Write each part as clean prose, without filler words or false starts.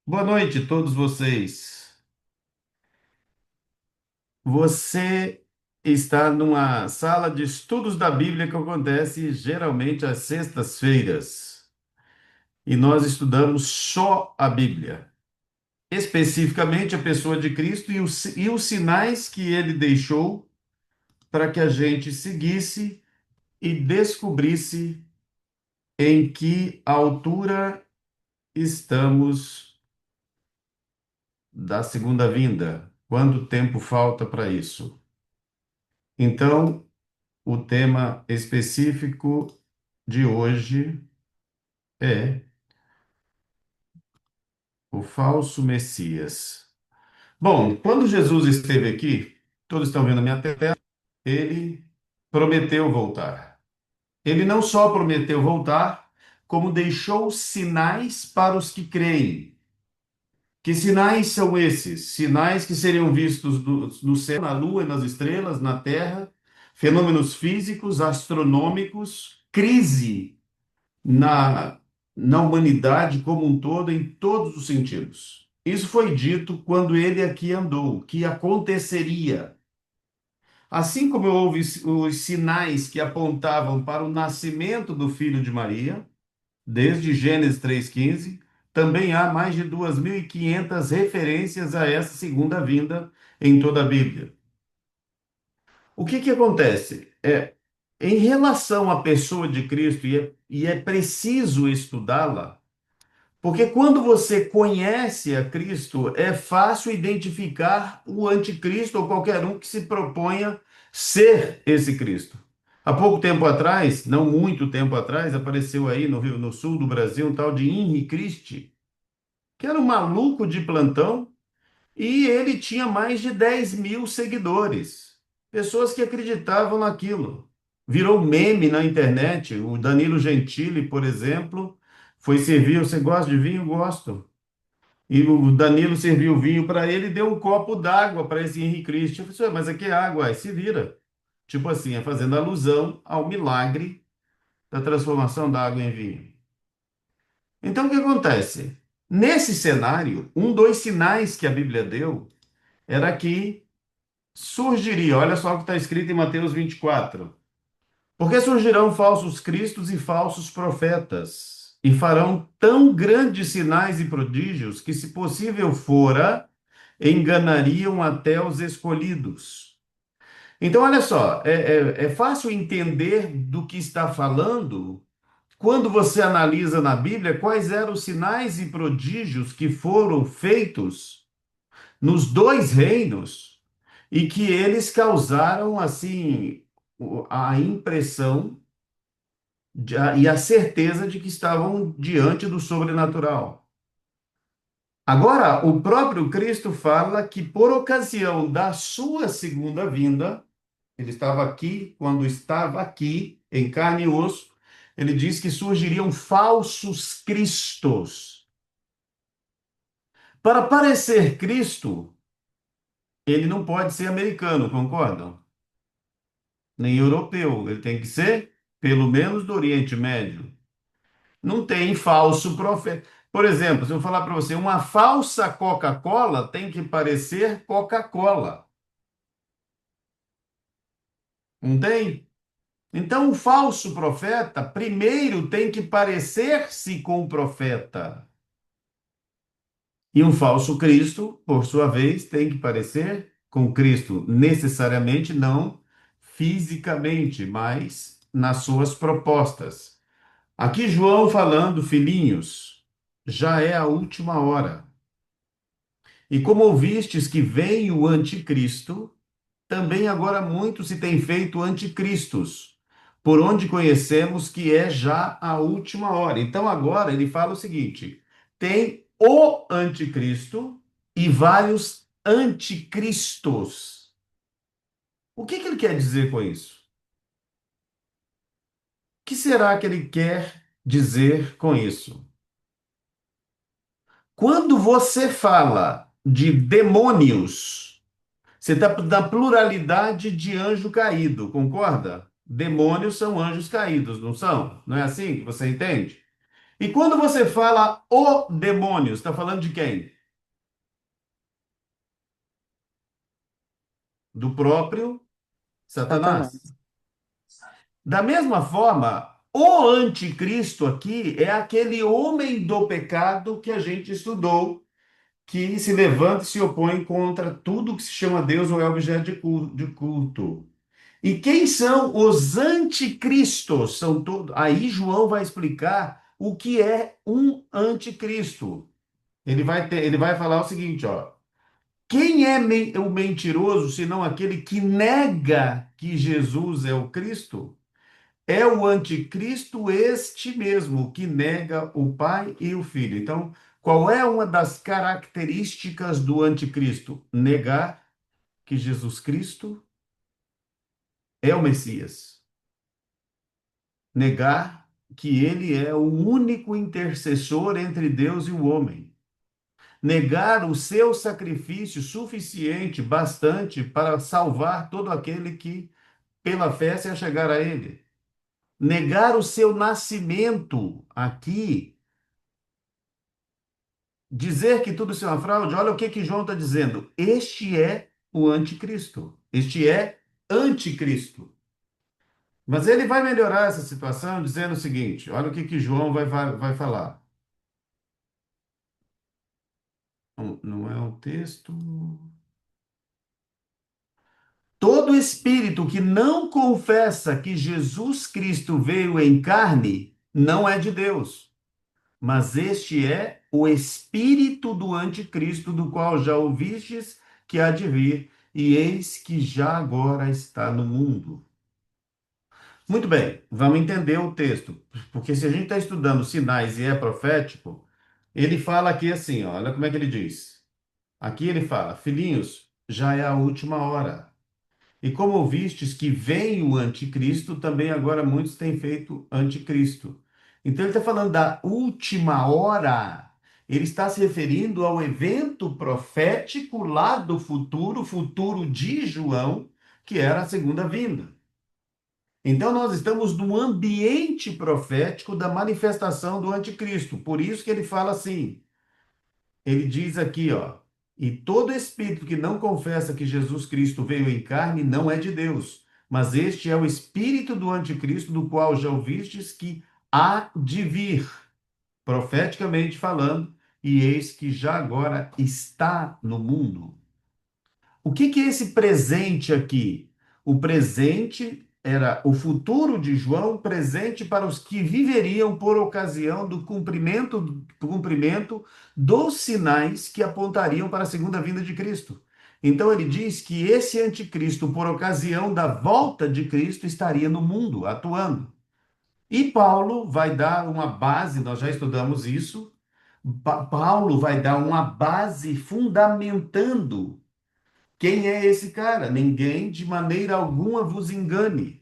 Boa noite a todos vocês. Você está numa sala de estudos da Bíblia que acontece geralmente às sextas-feiras. E nós estudamos só a Bíblia, especificamente a pessoa de Cristo e os sinais que ele deixou para que a gente seguisse e descobrisse em que altura estamos da segunda vinda. Quanto tempo falta para isso? Então, o tema específico de hoje é o falso Messias. Bom, quando Jesus esteve aqui, todos estão vendo a minha tela, ele prometeu voltar. Ele não só prometeu voltar, como deixou sinais para os que creem. Que sinais são esses? Sinais que seriam vistos no céu, na lua e nas estrelas, na terra, fenômenos físicos, astronômicos, crise na, na humanidade como um todo, em todos os sentidos. Isso foi dito quando ele aqui andou, que aconteceria. Assim como houve os sinais que apontavam para o nascimento do filho de Maria, desde Gênesis 3,15, também há mais de 2.500 referências a essa segunda vinda em toda a Bíblia. O que acontece? Em relação à pessoa de Cristo, e é preciso estudá-la. Porque quando você conhece a Cristo, é fácil identificar o anticristo ou qualquer um que se proponha ser esse Cristo. Há pouco tempo atrás, não muito tempo atrás, apareceu aí no Rio, no sul do Brasil, um tal de Henri Cristi, que era um maluco de plantão e ele tinha mais de 10.000 seguidores, pessoas que acreditavam naquilo. Virou meme na internet. O Danilo Gentili, por exemplo, foi servir. Você gosta de vinho? Gosto. E o Danilo serviu vinho para ele e deu um copo d'água para esse Henrique Cristo. Eu falei, "Senhor, mas aqui é água, aí se vira." Tipo assim, é fazendo alusão ao milagre da transformação da água em vinho. Então, o que acontece? Nesse cenário, um dos sinais que a Bíblia deu era que surgiria, olha só o que está escrito em Mateus 24. Porque surgirão falsos cristos e falsos profetas, e farão tão grandes sinais e prodígios que, se possível fora, enganariam até os escolhidos. Então, olha só, é fácil entender do que está falando quando você analisa na Bíblia quais eram os sinais e prodígios que foram feitos nos dois reinos e que eles causaram, assim, a impressão e a certeza de que estavam diante do sobrenatural. Agora, o próprio Cristo fala que, por ocasião da sua segunda vinda, ele estava aqui, quando estava aqui, em carne e osso, ele diz que surgiriam falsos cristos. Para parecer Cristo, ele não pode ser americano, concordam? Nem europeu, ele tem que ser, pelo menos, do Oriente Médio. Não tem falso profeta. Por exemplo, se eu falar para você, uma falsa Coca-Cola tem que parecer Coca-Cola. Não tem? Então, o falso profeta primeiro tem que parecer-se com o profeta. E um falso Cristo, por sua vez, tem que parecer com Cristo, necessariamente não fisicamente, mas nas suas propostas. Aqui João falando, filhinhos, já é a última hora. E como ouvistes que vem o anticristo, também agora muito se tem feito anticristos, por onde conhecemos que é já a última hora. Então agora ele fala o seguinte: tem o anticristo e vários anticristos. O que ele quer dizer com isso? O que será que ele quer dizer com isso? Quando você fala de demônios, você está na pluralidade de anjo caído, concorda? Demônios são anjos caídos, não são? Não é assim que você entende? E quando você fala o demônio, está falando de quem? Do próprio Satanás. Satanás. Da mesma forma, o anticristo aqui é aquele homem do pecado que a gente estudou, que se levanta e se opõe contra tudo que se chama Deus ou é objeto de culto. E quem são os anticristos? São todos. Aí João vai explicar o que é um anticristo. Ele vai falar o seguinte, ó. Quem é o mentiroso, senão aquele que nega que Jesus é o Cristo? É o anticristo este mesmo, que nega o Pai e o Filho. Então, qual é uma das características do anticristo? Negar que Jesus Cristo é o Messias. Negar que ele é o único intercessor entre Deus e o homem. Negar o seu sacrifício suficiente, bastante, para salvar todo aquele que, pela fé, se achegar a ele. Negar o seu nascimento aqui, dizer que tudo isso é uma fraude, olha o que João está dizendo. Este é o anticristo. Este é anticristo. Mas ele vai melhorar essa situação dizendo o seguinte: olha o que João vai falar. Não, não é o texto. Todo espírito que não confessa que Jesus Cristo veio em carne não é de Deus, mas este é o espírito do anticristo, do qual já ouvistes que há de vir, e eis que já agora está no mundo. Muito bem, vamos entender o texto, porque se a gente está estudando sinais e é profético, ele fala aqui assim, ó, olha como é que ele diz. Aqui ele fala: filhinhos, já é a última hora. E como ouvistes que vem o anticristo, também agora muitos têm feito anticristo. Então ele está falando da última hora. Ele está se referindo ao evento profético lá do futuro, futuro de João, que era a segunda vinda. Então nós estamos no ambiente profético da manifestação do anticristo. Por isso que ele fala assim. Ele diz aqui, ó, e todo espírito que não confessa que Jesus Cristo veio em carne não é de Deus, mas este é o espírito do anticristo, do qual já ouvistes que há de vir, profeticamente falando, e eis que já agora está no mundo. O que é esse presente aqui? O presente era o futuro de João, presente para os que viveriam por ocasião do cumprimento dos sinais que apontariam para a segunda vinda de Cristo. Então ele diz que esse anticristo, por ocasião da volta de Cristo, estaria no mundo, atuando. E Paulo vai dar uma base, nós já estudamos isso. Paulo vai dar uma base fundamentando quem é esse cara? Ninguém de maneira alguma vos engane,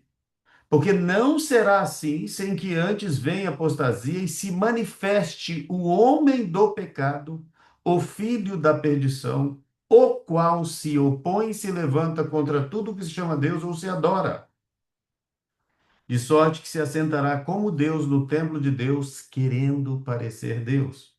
porque não será assim sem que antes venha a apostasia e se manifeste o homem do pecado, o filho da perdição, o qual se opõe e se levanta contra tudo que se chama Deus ou se adora, de sorte que se assentará como Deus no templo de Deus, querendo parecer Deus.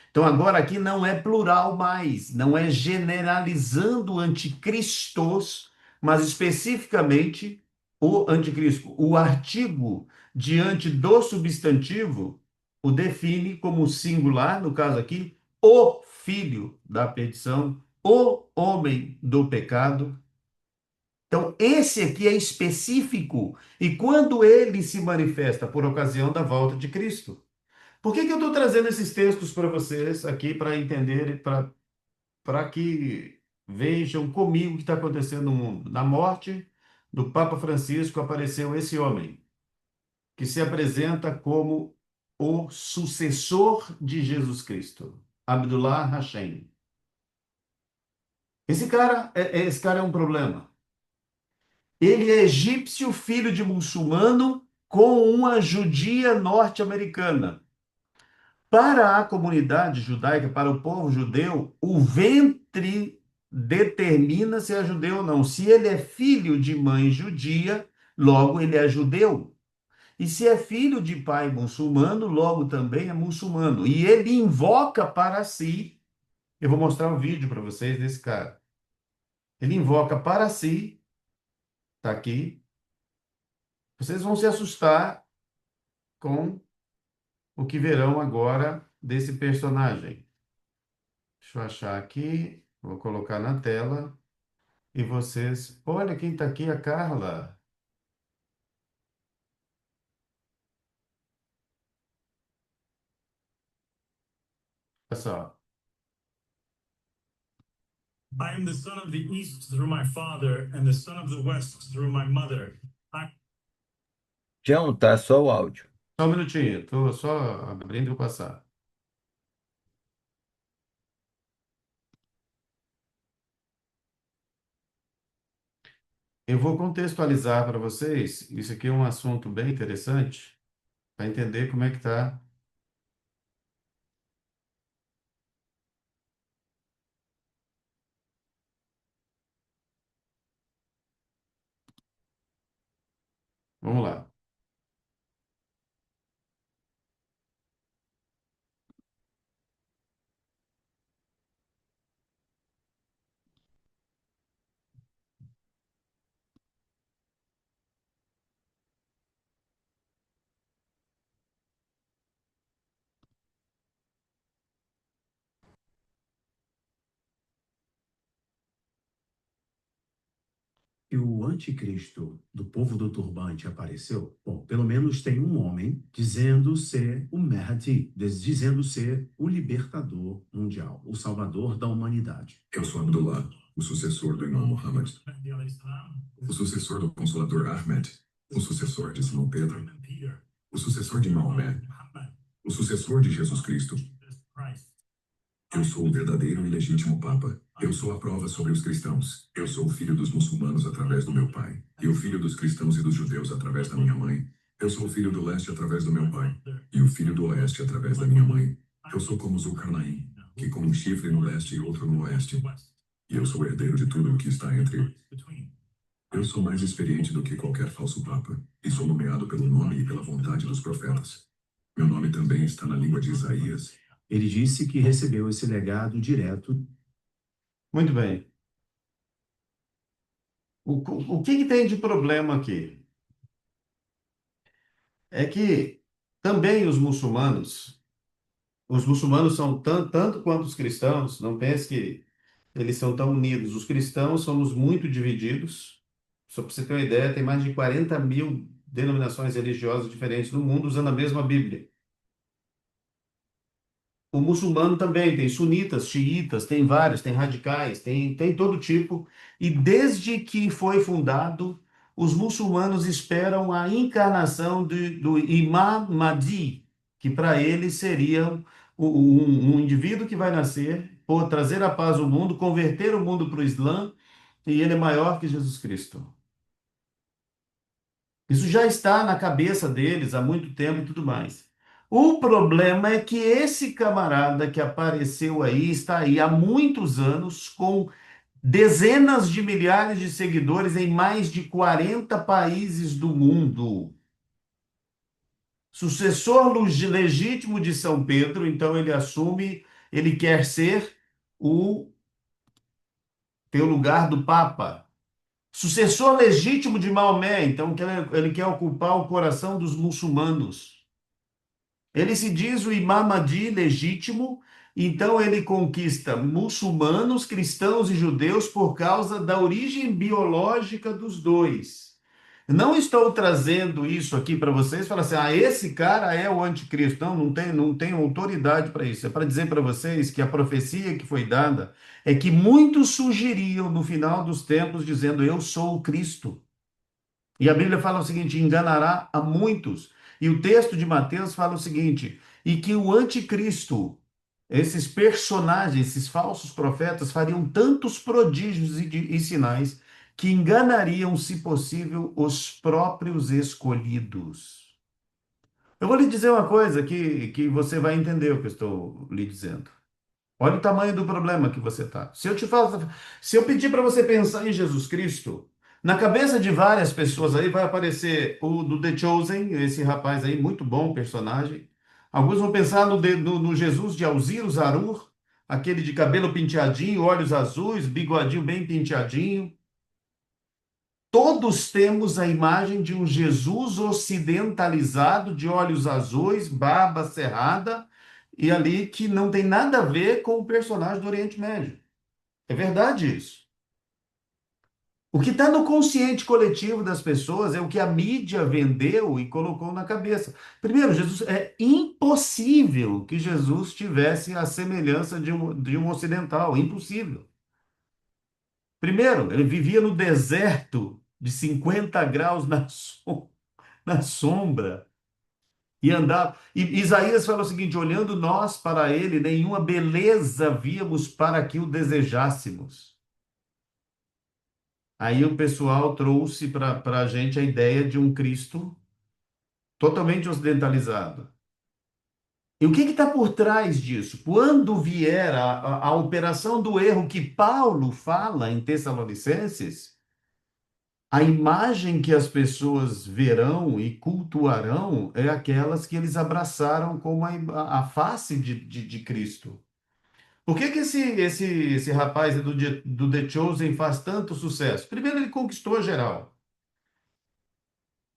Então, agora aqui não é plural mais, não é generalizando anticristos, mas especificamente o anticristo. O artigo diante do substantivo o define como singular, no caso aqui, o filho da perdição, o homem do pecado. Então, esse aqui é específico, e quando ele se manifesta por ocasião da volta de Cristo. Por que eu estou trazendo esses textos para vocês aqui para entender, para que vejam comigo o que está acontecendo no mundo? Na morte do Papa Francisco apareceu esse homem, que se apresenta como o sucessor de Jesus Cristo, Abdullah Hashem. Esse cara é um problema. Ele é egípcio, filho de muçulmano, com uma judia norte-americana. Para a comunidade judaica, para o povo judeu, o ventre determina se é judeu ou não. Se ele é filho de mãe judia, logo ele é judeu. E se é filho de pai muçulmano, logo também é muçulmano. E ele invoca para si, eu vou mostrar um vídeo para vocês desse cara. Ele invoca para si, tá aqui. Vocês vão se assustar com o que verão agora desse personagem. Deixa eu achar aqui, vou colocar na tela e vocês. Olha quem está aqui, a Carla. Olha só. I am the son of the east through my father, and the son of the west through my mother. Tião, tá só o áudio. Só um minutinho, estou só abrindo para passar. Eu vou contextualizar para vocês. Isso aqui é um assunto bem interessante para entender como é que tá. Vamos lá. E o anticristo do povo do turbante apareceu? Bom, pelo menos tem um homem dizendo ser o Mahdi, dizendo ser o libertador mundial, o salvador da humanidade. Eu sou Abdullah, o sucessor do Imam Muhammad, o sucessor do Consolador Ahmed, o sucessor de Simão Pedro, o sucessor de Maomé, o sucessor de Jesus Cristo. Eu sou o verdadeiro e legítimo Papa. Eu sou a prova sobre os cristãos. Eu sou o filho dos muçulmanos através do meu pai, e o filho dos cristãos e dos judeus através da minha mãe. Eu sou o filho do leste através do meu pai, e o filho do oeste através da minha mãe. Eu sou como Zulkarnaim, que com um chifre no leste e outro no oeste. E eu sou herdeiro de tudo o que está entre. Eu sou mais experiente do que qualquer falso papa, e sou nomeado pelo nome e pela vontade dos profetas. Meu nome também está na língua de Isaías. Ele disse que recebeu esse legado direto. Muito bem. O que que tem de problema aqui? É que também os muçulmanos são tanto quanto os cristãos, não pense que eles são tão unidos. Os cristãos somos muito divididos. Só para você ter uma ideia, tem mais de 40.000 denominações religiosas diferentes no mundo usando a mesma Bíblia. O muçulmano também tem sunitas, xiitas, tem vários, tem radicais, tem todo tipo. E desde que foi fundado, os muçulmanos esperam a encarnação do Imam Mahdi, que para eles seria um indivíduo que vai nascer, por trazer a paz ao mundo, converter o mundo para o Islã, e ele é maior que Jesus Cristo. Isso já está na cabeça deles há muito tempo e tudo mais. O problema é que esse camarada que apareceu aí está aí há muitos anos com dezenas de milhares de seguidores em mais de 40 países do mundo. Sucessor legítimo de São Pedro, então ele assume, ele quer ser o ter o lugar do Papa. Sucessor legítimo de Maomé, então ele quer ocupar o coração dos muçulmanos. Ele se diz o Imam Mahdi legítimo, então ele conquista muçulmanos, cristãos e judeus por causa da origem biológica dos dois. Não estou trazendo isso aqui para vocês e falar assim, esse cara é o anticristo. Não tem autoridade para isso. É para dizer para vocês que a profecia que foi dada é que muitos surgiriam no final dos tempos dizendo, eu sou o Cristo. E a Bíblia fala o seguinte: enganará a muitos. E o texto de Mateus fala o seguinte: e que o anticristo, esses personagens, esses falsos profetas, fariam tantos prodígios e sinais que enganariam, se possível, os próprios escolhidos. Eu vou lhe dizer uma coisa que você vai entender o que eu estou lhe dizendo. Olha o tamanho do problema que você está. Se eu pedir para você pensar em Jesus Cristo, Na cabeça de várias pessoas aí vai aparecer o do The Chosen, esse rapaz aí, muito bom personagem. Alguns vão pensar no Jesus de Alziro Zarur, aquele de cabelo penteadinho, olhos azuis, bigodinho bem penteadinho. Todos temos a imagem de um Jesus ocidentalizado, de olhos azuis, barba cerrada, e ali que não tem nada a ver com o personagem do Oriente Médio. É verdade isso. O que está no consciente coletivo das pessoas é o que a mídia vendeu e colocou na cabeça. Primeiro, Jesus, é impossível que Jesus tivesse a semelhança de um ocidental. Impossível. Primeiro, ele vivia no deserto de 50 graus na sombra e andava. E Isaías fala o seguinte: olhando nós para ele, nenhuma beleza víamos para que o desejássemos. Aí o pessoal trouxe para a gente a ideia de um Cristo totalmente ocidentalizado. E o que está por trás disso? Quando vier a operação do erro que Paulo fala em Tessalonicenses, a imagem que as pessoas verão e cultuarão é aquelas que eles abraçaram como a face de Cristo. Por que esse rapaz do The Chosen faz tanto sucesso? Primeiro, ele conquistou geral.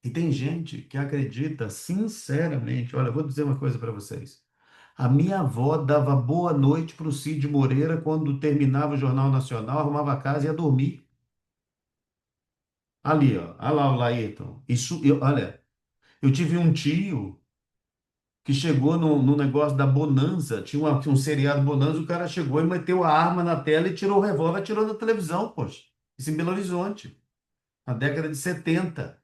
E tem gente que acredita sinceramente. Olha, eu vou dizer uma coisa para vocês. A minha avó dava boa noite para o Cid Moreira quando terminava o Jornal Nacional, arrumava a casa e ia dormir. Ali, ó. Olha lá o Laírton. Olha, eu tive um tio que chegou no negócio da Bonanza. Tinha um seriado Bonanza, o cara chegou e meteu a arma na tela e tirou o revólver, tirou da televisão, poxa. Isso em Belo Horizonte, na década de 70.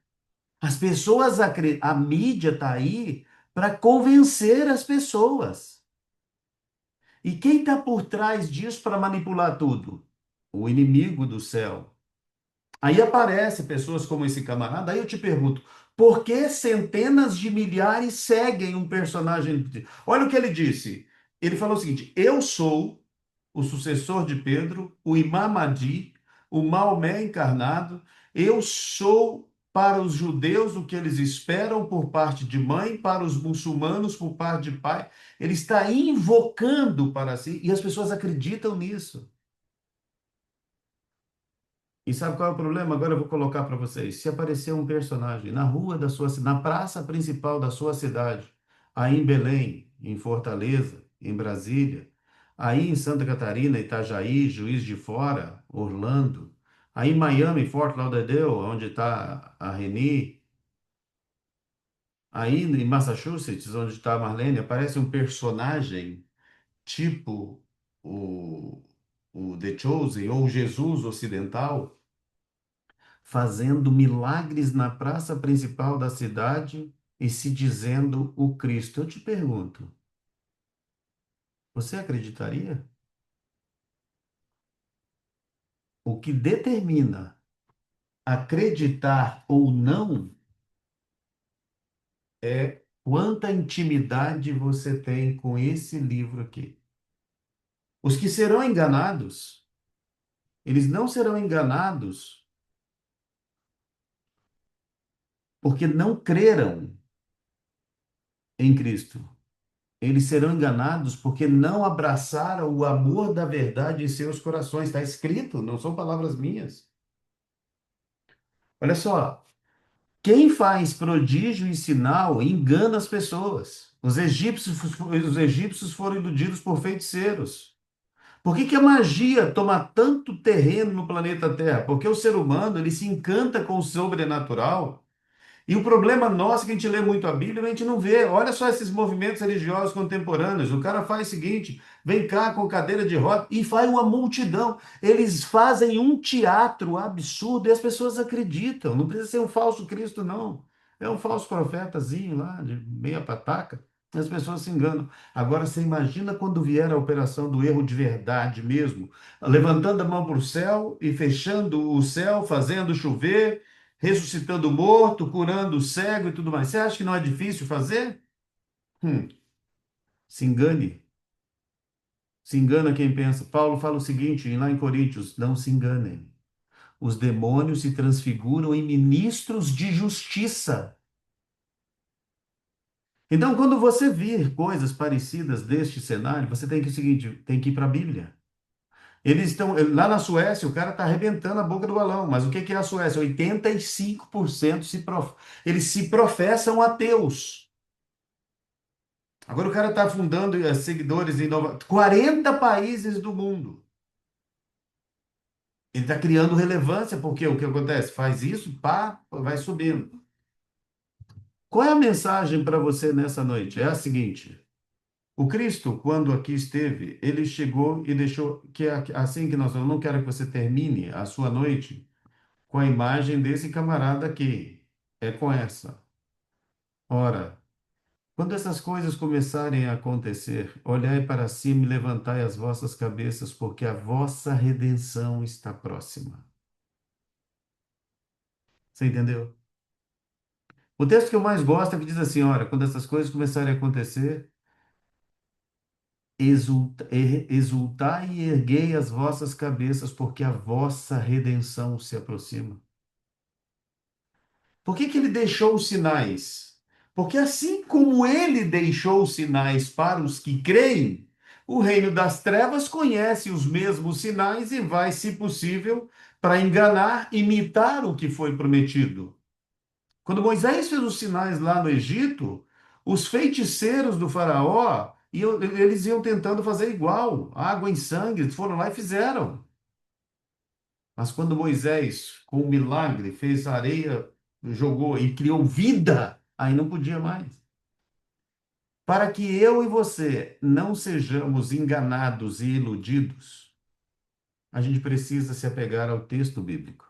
As pessoas, a mídia está aí para convencer as pessoas. E quem está por trás disso para manipular tudo? O inimigo do céu. Aí aparece pessoas como esse camarada. Aí eu te pergunto, por que centenas de milhares seguem um personagem? Olha o que ele disse. Ele falou o seguinte: eu sou o sucessor de Pedro, o Imam Mahdi, o Maomé encarnado. Eu sou para os judeus o que eles esperam por parte de mãe, para os muçulmanos por parte de pai. Ele está invocando para si e as pessoas acreditam nisso. E sabe qual é o problema? Agora eu vou colocar para vocês. Se aparecer um personagem na rua da sua cidade, na praça principal da sua cidade, aí em Belém, em Fortaleza, em Brasília, aí em Santa Catarina, Itajaí, Juiz de Fora, Orlando, aí em Miami, Fort Lauderdale, onde está a Reni, aí em Massachusetts, onde está a Marlene, aparece um personagem tipo o, o The Chosen ou o Jesus ocidental fazendo milagres na praça principal da cidade e se dizendo o Cristo. Eu te pergunto, você acreditaria? O que determina acreditar ou não é quanta intimidade você tem com esse livro aqui. Os que serão enganados, eles não serão enganados porque não creram em Cristo. Eles serão enganados porque não abraçaram o amor da verdade em seus corações. Está escrito, não são palavras minhas. Olha só, quem faz prodígio e sinal engana as pessoas. Os egípcios foram iludidos por feiticeiros. Por que que a magia toma tanto terreno no planeta Terra? Porque o ser humano ele se encanta com o sobrenatural. E o problema nosso é que a gente lê muito a Bíblia e a gente não vê. Olha só esses movimentos religiosos contemporâneos. O cara faz o seguinte: vem cá com cadeira de roda e faz uma multidão. Eles fazem um teatro absurdo e as pessoas acreditam. Não precisa ser um falso Cristo, não. É um falso profetazinho lá, de meia pataca. As pessoas se enganam. Agora, você imagina quando vier a operação do erro de verdade mesmo, levantando a mão para o céu e fechando o céu, fazendo chover, ressuscitando o morto, curando o cego e tudo mais. Você acha que não é difícil fazer? Hum, se engane. Se engana quem pensa. Paulo fala o seguinte, lá em Coríntios, não se enganem. os demônios se transfiguram em ministros de justiça. Então, quando você vir coisas parecidas deste cenário, você tem que o seguinte, tem que ir para a Bíblia. Eles estão lá na Suécia, o cara está arrebentando a boca do balão. Mas o que que é a Suécia? 85% eles se professam ateus. Agora o cara está fundando seguidores em 40 países do mundo. Ele está criando relevância, porque o que acontece? Faz isso, pá, vai subindo. Qual é a mensagem para você nessa noite? É a seguinte: o Cristo, quando aqui esteve, ele chegou e deixou que assim que eu não quero que você termine a sua noite com a imagem desse camarada aqui. É com essa. Ora, quando essas coisas começarem a acontecer, olhai para cima e levantai as vossas cabeças, porque a vossa redenção está próxima. Você entendeu? O texto que eu mais gosto é que diz assim: olha, quando essas coisas começarem a acontecer, exultai e erguei as vossas cabeças, porque a vossa redenção se aproxima. Por que que ele deixou os sinais? Porque assim como ele deixou os sinais para os que creem, o reino das trevas conhece os mesmos sinais e vai, se possível, para enganar, imitar o que foi prometido. Quando Moisés fez os sinais lá no Egito, os feiticeiros do faraó, eles iam tentando fazer igual, água em sangue, eles foram lá e fizeram. Mas quando Moisés, com o milagre, fez areia, jogou e criou vida, aí não podia mais. Para que eu e você não sejamos enganados e iludidos, a gente precisa se apegar ao texto bíblico.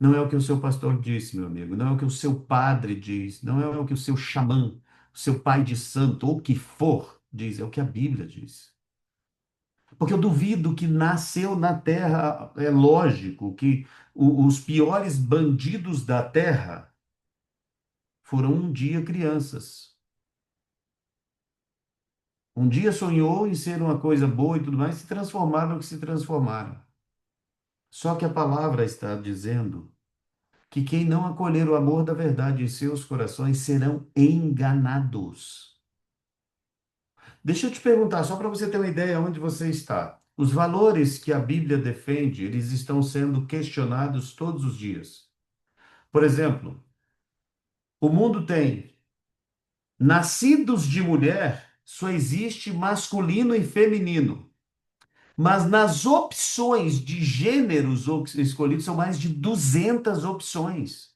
Não é o que o seu pastor disse, meu amigo, não é o que o seu padre diz, não é o que o seu xamã, o seu pai de santo, ou o que for, diz, é o que a Bíblia diz. Porque eu duvido que nasceu na terra, é lógico que os piores bandidos da terra foram um dia crianças. Um dia sonhou em ser uma coisa boa e tudo mais, se transformaram no que se transformaram. Só que a palavra está dizendo que quem não acolher o amor da verdade em seus corações serão enganados. Deixa eu te perguntar, só para você ter uma ideia onde você está. Os valores que a Bíblia defende, eles estão sendo questionados todos os dias. Por exemplo, o mundo tem nascidos de mulher, só existe masculino e feminino. Mas nas opções de gêneros escolhidos, são mais de 200 opções.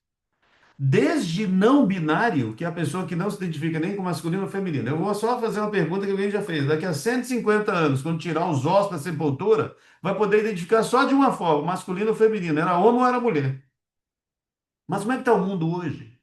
Desde não binário, que é a pessoa que não se identifica nem com masculino ou feminino. Eu vou só fazer uma pergunta que alguém já fez. Daqui a 150 anos, quando tirar os ossos da sepultura, vai poder identificar só de uma forma, masculino ou feminino. Era homem ou era mulher. Mas como é que está o mundo hoje?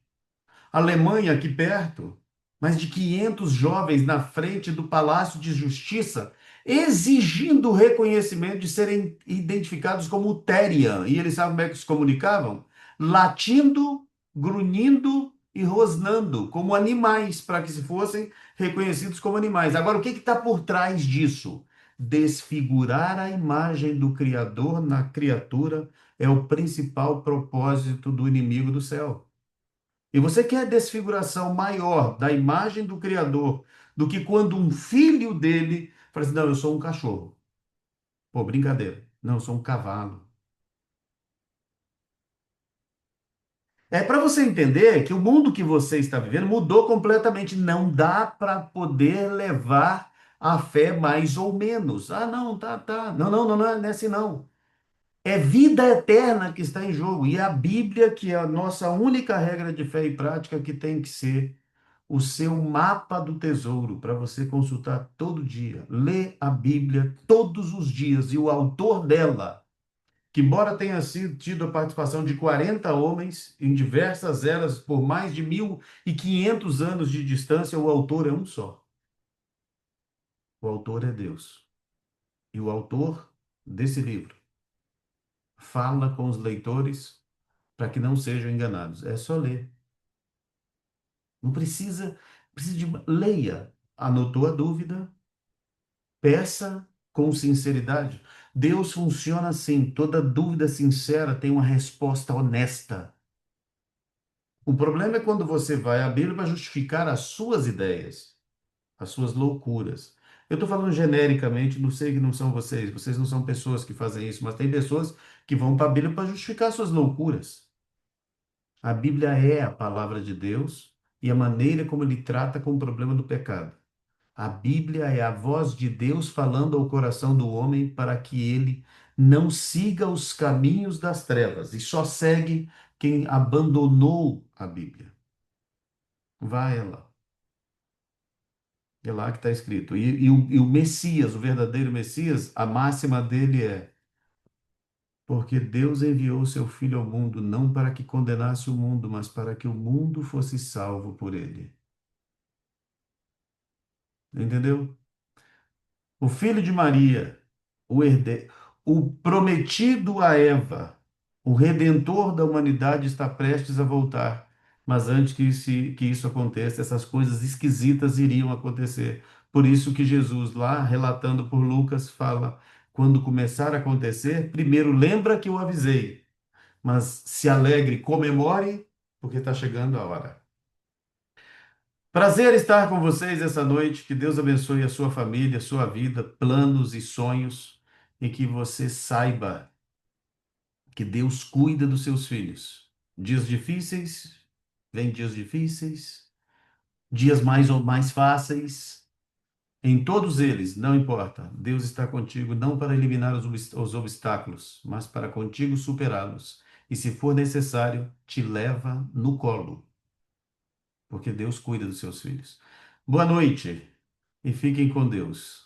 Alemanha, aqui perto, mais de 500 jovens na frente do Palácio de Justiça, exigindo o reconhecimento de serem identificados como Therian. E eles sabem como é que se comunicavam? Latindo, grunhindo e rosnando, como animais, para que se fossem reconhecidos como animais. Agora, o que está por trás disso? Desfigurar a imagem do Criador na criatura é o principal propósito do inimigo do céu. E você quer desfiguração maior da imagem do Criador do que quando um filho dele fala assim: não, eu sou um cachorro. Pô, brincadeira. Não, eu sou um cavalo. É para você entender que o mundo que você está vivendo mudou completamente. Não dá para poder levar a fé mais ou menos. Ah, não, tá, tá. Não, não, não, não é assim não. É vida eterna que está em jogo. E a Bíblia, que é a nossa única regra de fé e prática, que tem que ser o seu mapa do tesouro para você consultar todo dia. Lê a Bíblia todos os dias e o autor dela, que embora tenha tido a participação de 40 homens em diversas eras por mais de 1.500 anos de distância, o autor é um só. O autor é Deus. E o autor desse livro fala com os leitores para que não sejam enganados. É só ler. Não precisa, precisa de leia. Anotou a dúvida? Peça com sinceridade. Deus funciona assim, toda dúvida sincera tem uma resposta honesta. O problema é quando você vai à Bíblia para justificar as suas ideias, as suas loucuras. Eu estou falando genericamente, não sei que não são vocês, vocês não são pessoas que fazem isso, mas tem pessoas que vão para a Bíblia para justificar suas loucuras. A Bíblia é a palavra de Deus e a maneira como ele trata com o problema do pecado. A Bíblia é a voz de Deus falando ao coração do homem para que ele não siga os caminhos das trevas e só segue quem abandonou a Bíblia. Vai lá. É lá que está escrito. E o Messias, o verdadeiro Messias, a máxima dele é: porque Deus enviou o seu Filho ao mundo não para que condenasse o mundo, mas para que o mundo fosse salvo por ele. Entendeu? O filho de Maria, o prometido a Eva, o redentor da humanidade está prestes a voltar. Mas antes que isso aconteça, essas coisas esquisitas iriam acontecer. Por isso que Jesus, lá relatando por Lucas, fala: quando começar a acontecer, primeiro lembra que eu avisei, mas se alegre, comemore, porque está chegando a hora. Prazer estar com vocês essa noite. Que Deus abençoe a sua família, a sua vida, planos e sonhos, e que você saiba que Deus cuida dos seus filhos. Dias difíceis, vem dias difíceis, dias mais ou mais fáceis. Em todos eles, não importa, Deus está contigo não para eliminar os obstáculos, mas para contigo superá-los. E se for necessário, te leva no colo, porque Deus cuida dos seus filhos. Boa noite e fiquem com Deus.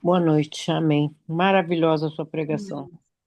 Boa noite, amém. Maravilhosa a sua pregação.